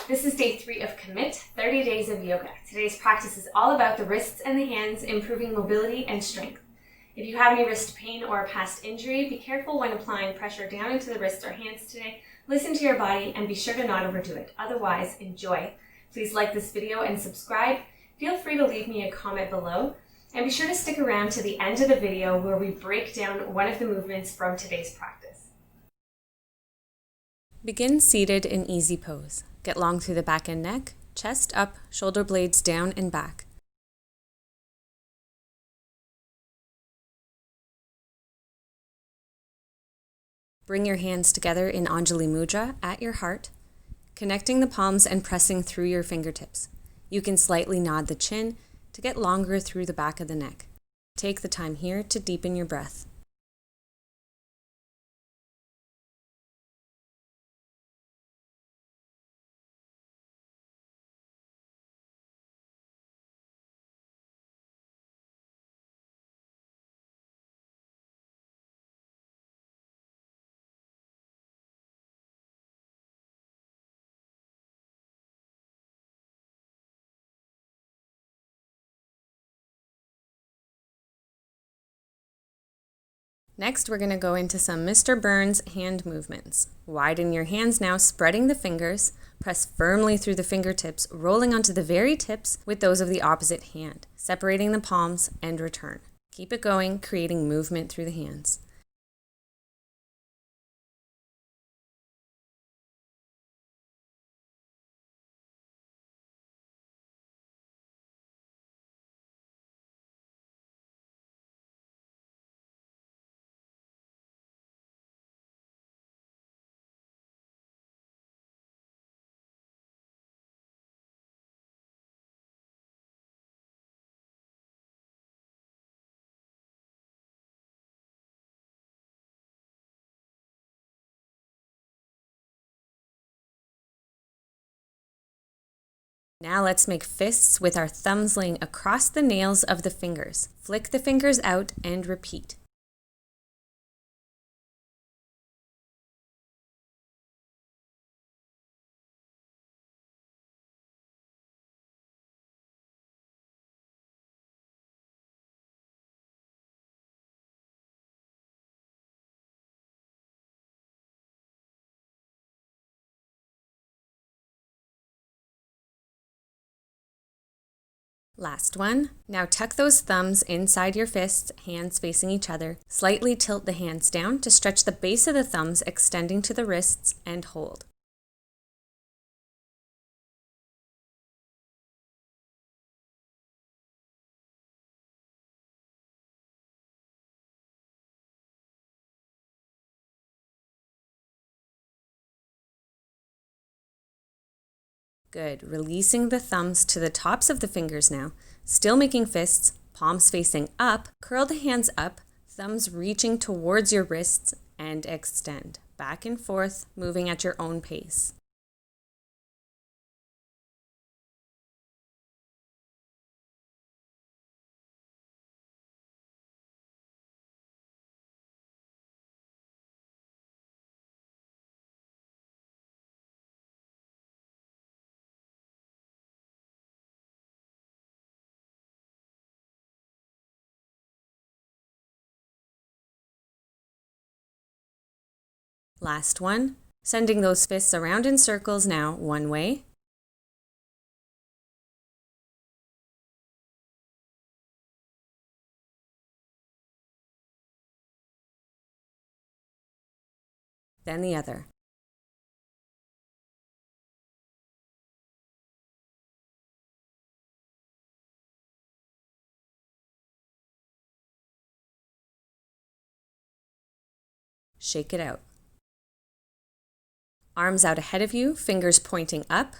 This is day 3 of Commit, 30 Days of Yoga. Today's practice is all about the wrists and the hands, improving mobility and strength. If you have any wrist pain or a past injury, be careful when applying pressure down into the wrists or hands today. Listen to your body and be sure to not overdo it. Otherwise, enjoy. Please like this video and subscribe. Feel free to leave me a comment below. And be sure to stick around to the end of the video where we break down one of the movements from today's practice. Begin seated in easy pose. Get long through the back and neck, chest up, shoulder blades down and back. Bring your hands together in Anjali Mudra at your heart, connecting the palms and pressing through your fingertips. You can slightly nod the chin to get longer through the back of the neck. Take the time here to deepen your breath. Next, we're going to go into some Mr. Burns hand movements. Widen your hands now, spreading the fingers. Press firmly through the fingertips, rolling onto the very tips with those of the opposite hand, separating the palms and return. Keep it going, creating movement through the hands. Now let's make fists with our thumbs laying across the nails of the fingers. Flick the fingers out and repeat. Last one. Now tuck those thumbs inside your fists, hands facing each other. Slightly tilt the hands down to stretch the base of the thumbs extending to the wrists and hold. Good. Releasing the thumbs to the tops of the fingers now. Still making fists, palms facing up. Curl the hands up, thumbs reaching towards your wrists and extend. Back and forth, moving at your own pace. Last one. Sending those fists around in circles now, one way. Then the other. Shake it out. Arms out ahead of you, fingers pointing up,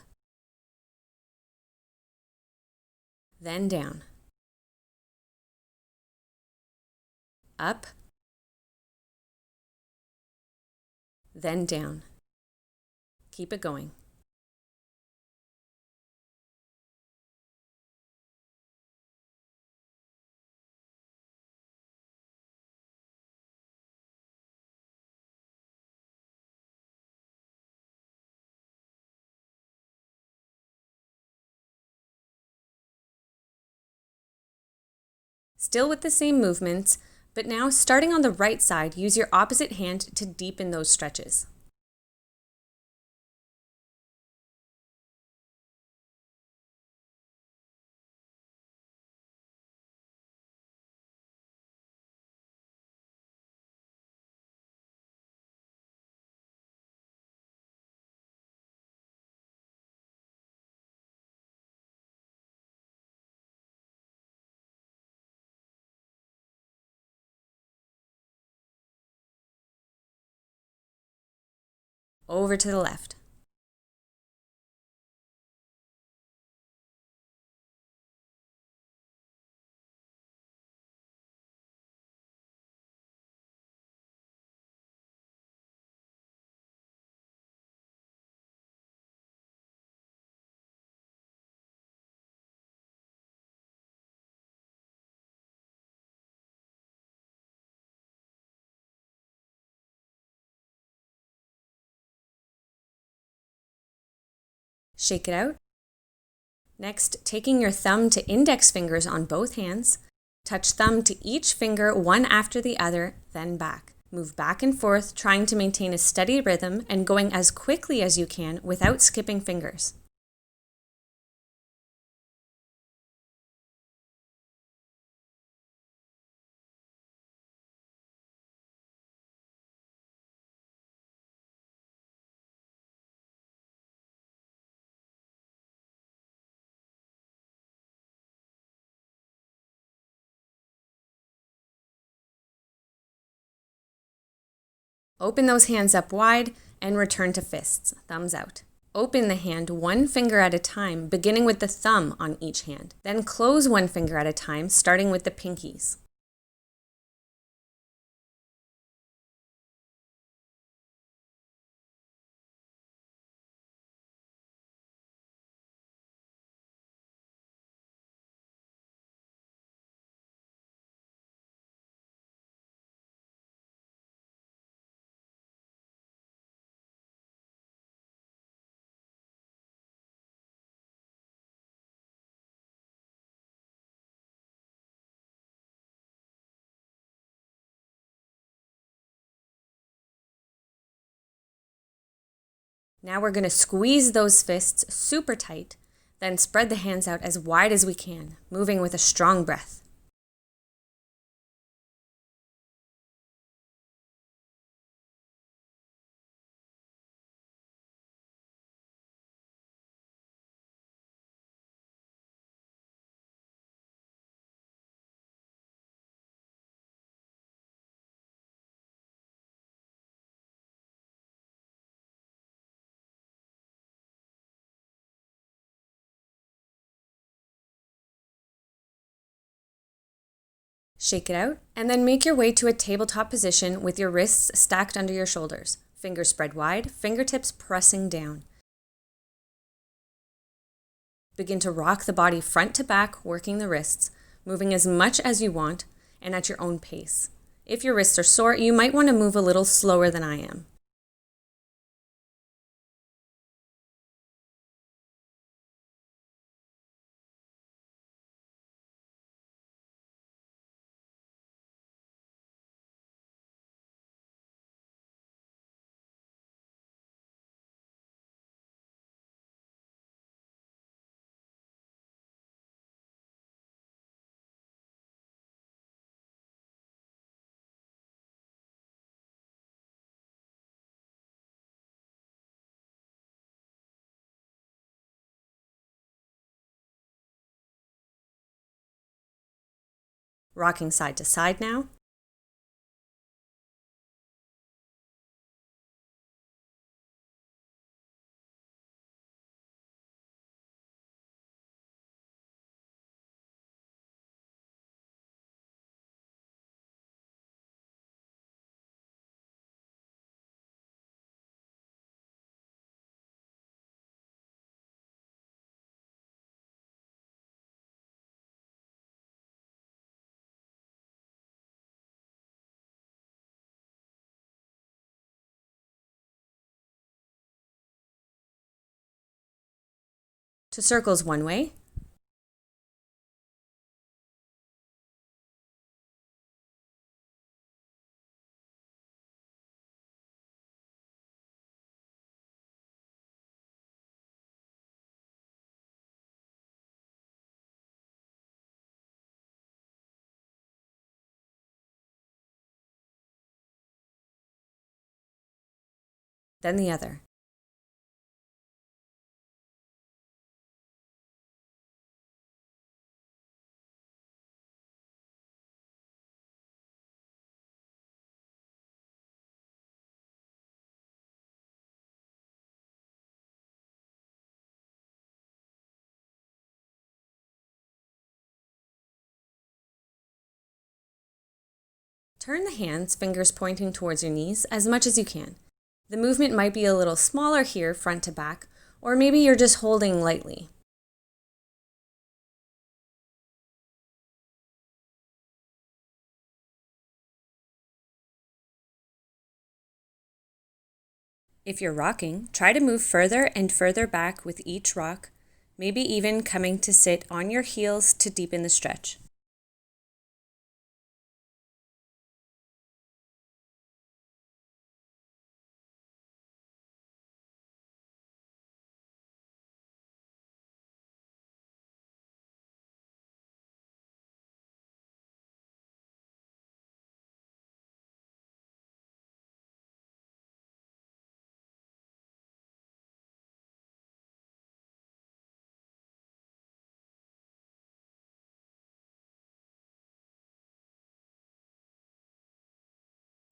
then down. Up, then down. Keep it going. Still with the same movements, but now starting on the right side, use your opposite hand to deepen those stretches. Over to the left. Shake it out. Next, taking your thumb to index fingers on both hands, touch thumb to each finger one after the other, then back. Move back and forth, trying to maintain a steady rhythm and going as quickly as you can without skipping fingers. Open those hands up wide and return to fists, thumbs out. Open the hand one finger at a time, beginning with the thumb on each hand. Then close one finger at a time, starting with the pinkies. Now we're going to squeeze those fists super tight, then spread the hands out as wide as we can, moving with a strong breath. Shake it out, and then make your way to a tabletop position with your wrists stacked under your shoulders, fingers spread wide, fingertips pressing down. Begin to rock the body front to back, working the wrists, moving as much as you want and at your own pace. If your wrists are sore, you might want to move a little slower than I am. Rocking side to side now. To circles one way, then the other. Turn the hands, fingers pointing towards your knees, as much as you can. The movement might be a little smaller here, front to back, or maybe you're just holding lightly. If you're rocking, try to move further and further back with each rock, maybe even coming to sit on your heels to deepen the stretch.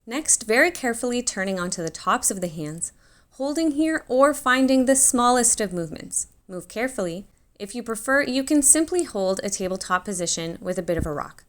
Next, very carefully turning onto the tops of the hands, holding here or finding the smallest of movements. Move carefully. If you prefer, you can simply hold a tabletop position with a bit of a rock.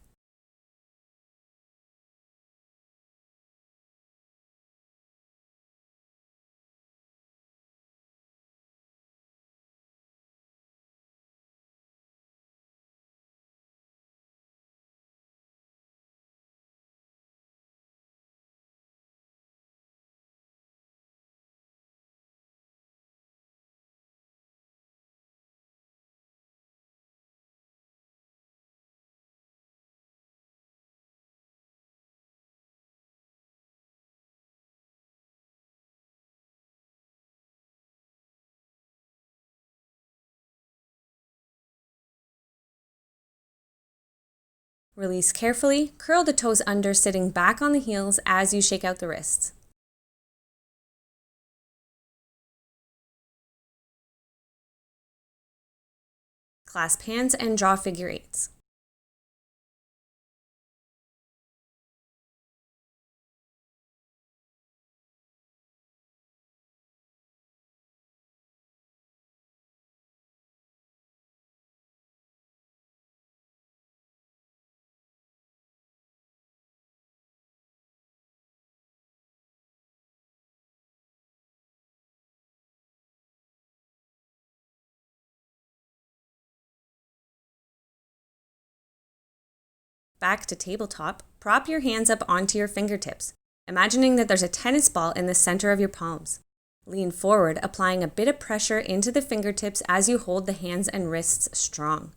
Release carefully, curl the toes under, sitting back on the heels as you shake out the wrists. Clasp hands and draw figure eights. Back to tabletop, prop your hands up onto your fingertips, imagining that there's a tennis ball in the center of your palms. Lean forward, applying a bit of pressure into the fingertips as you hold the hands and wrists strong.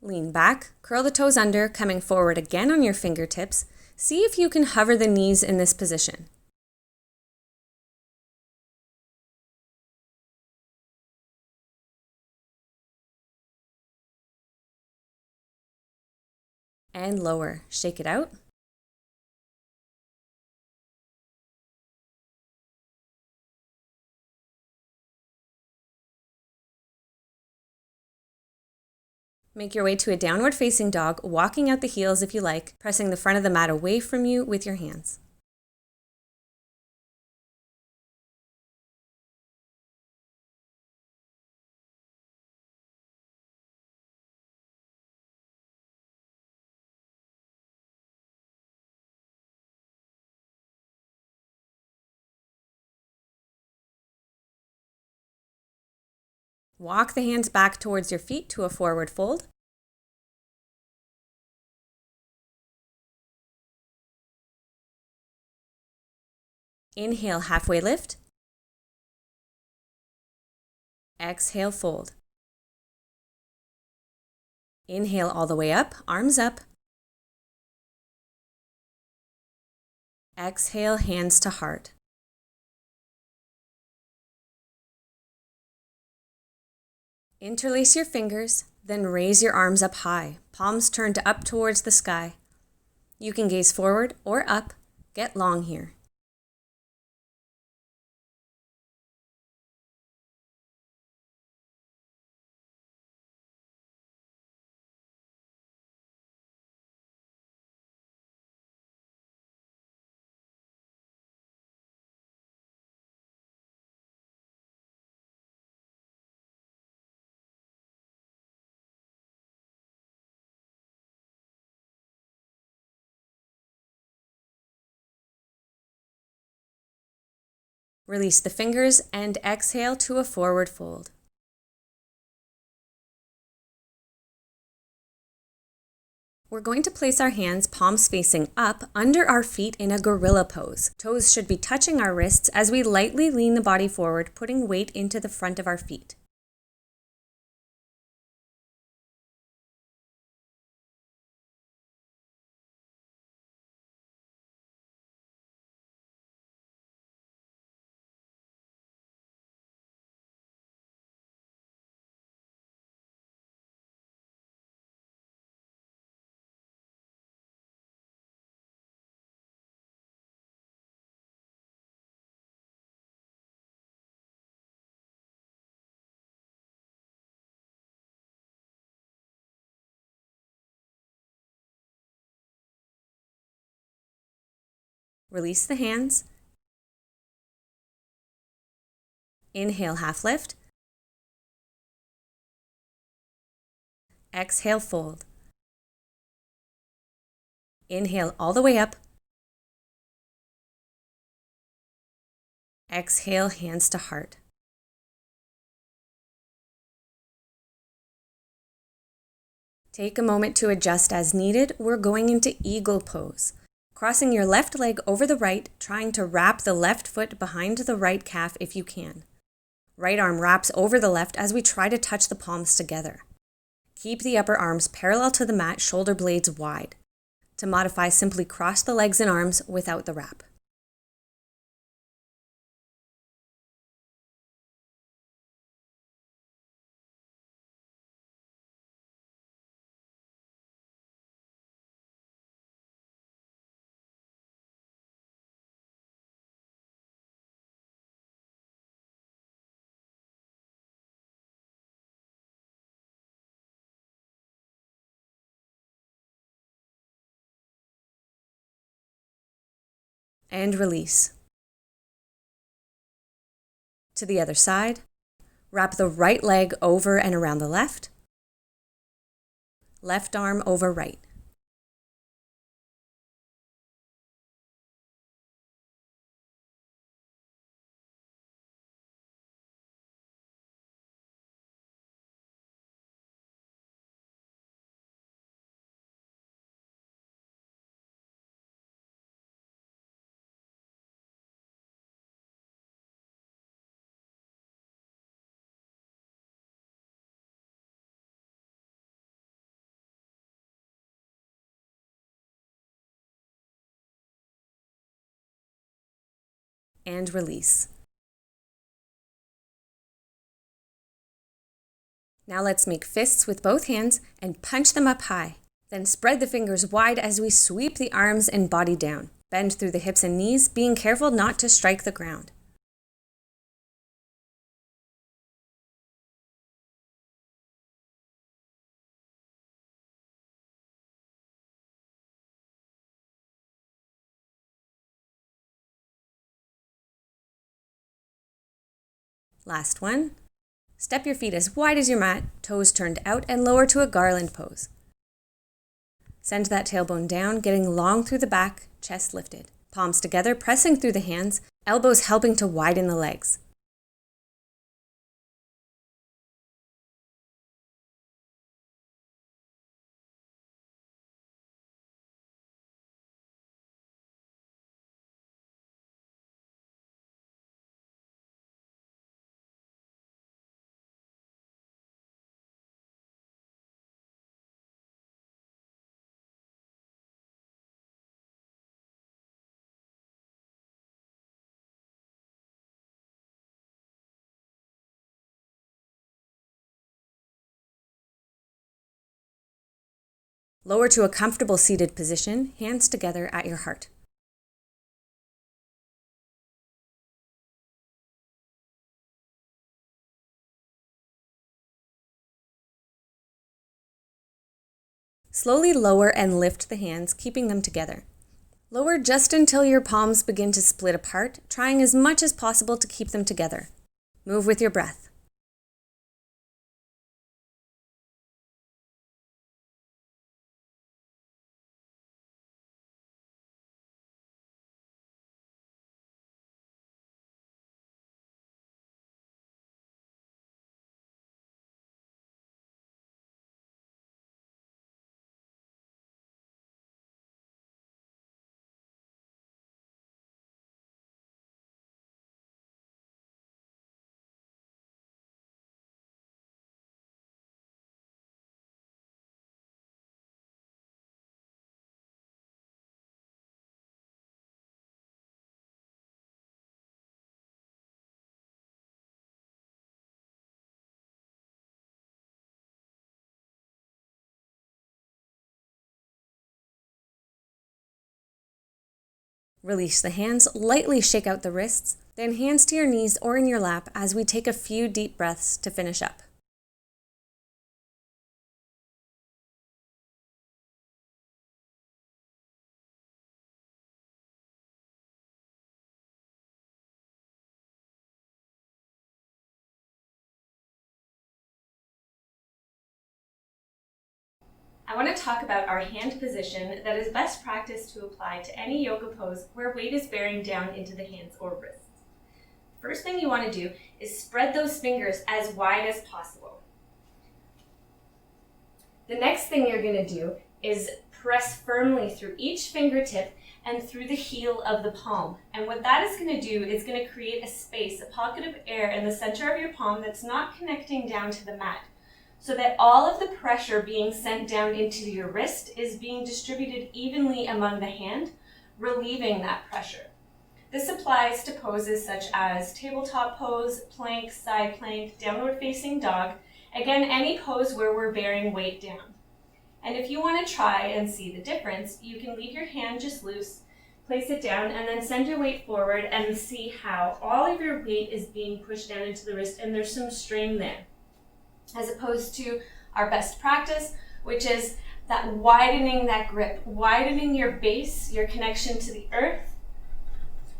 Lean back, curl the toes under, coming forward again on your fingertips. See if you can hover the knees in this position. And lower. Shake it out. Make your way to a downward facing dog, walking out the heels if you like, pressing the front of the mat away from you with your hands. Walk the hands back towards your feet to a forward fold. Inhale, halfway lift. Exhale, fold. Inhale all the way up, arms up. Exhale, hands to heart. Interlace your fingers, then raise your arms up high, palms turned up towards the sky. You can gaze forward or up. Get long here. Release the fingers and exhale to a forward fold. We're going to place our hands palms facing up under our feet in a gorilla pose. Toes should be touching our wrists as we lightly lean the body forward, putting weight into the front of our feet. Release the hands. Inhale, half lift. Exhale, fold. Inhale all the way up. Exhale, hands to heart. Take a moment to adjust as needed. We're going into eagle pose. Crossing your left leg over the right, trying to wrap the left foot behind the right calf if you can. Right arm wraps over the left as we try to touch the palms together. Keep the upper arms parallel to the mat, shoulder blades wide. To modify, simply cross the legs and arms without the wrap. And release. To the other side, wrap the right leg over and around the left. Left arm over right. And release. Now let's make fists with both hands and punch them up high. Then spread the fingers wide as we sweep the arms and body down. Bend through the hips and knees, being careful not to strike the ground. Last one. Step your feet as wide as your mat, toes turned out and lower to a garland pose. Send that tailbone down, getting long through the back, chest lifted. Palms together, pressing through the hands, elbows helping to widen the legs. Lower to a comfortable seated position, hands together at your heart. Slowly lower and lift the hands, keeping them together. Lower just until your palms begin to split apart, trying as much as possible to keep them together. Move with your breath. Release the hands, lightly shake out the wrists, then hands to your knees or in your lap as we take a few deep breaths to finish up. I want to talk about our hand position that is best practice to apply to any yoga pose where weight is bearing down into the hands or wrists. First thing you want to do is spread those fingers as wide as possible. The next thing you're going to do is press firmly through each fingertip and through the heel of the palm. And what that is going to do is going to create a space, a pocket of air in the center of your palm that's not connecting down to the mat, so that all of the pressure being sent down into your wrist is being distributed evenly among the hand, relieving that pressure. This applies to poses such as tabletop pose, plank, side plank, downward facing dog. Again, any pose where we're bearing weight down. And if you want to try and see the difference, you can leave your hand just loose, place it down, and then send your weight forward and see how all of your weight is being pushed down into the wrist and there's some strain there. As opposed to our best practice, which is that widening that grip, widening your base, your connection to the earth,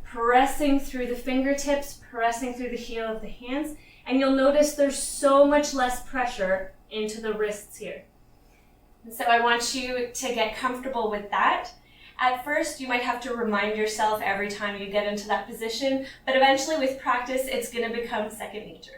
pressing through the fingertips, pressing through the heel of the hands, and you'll notice there's so much less pressure into the wrists here. And so I want you to get comfortable with that. At first, you might have to remind yourself every time you get into that position, but eventually with practice, it's going to become second nature.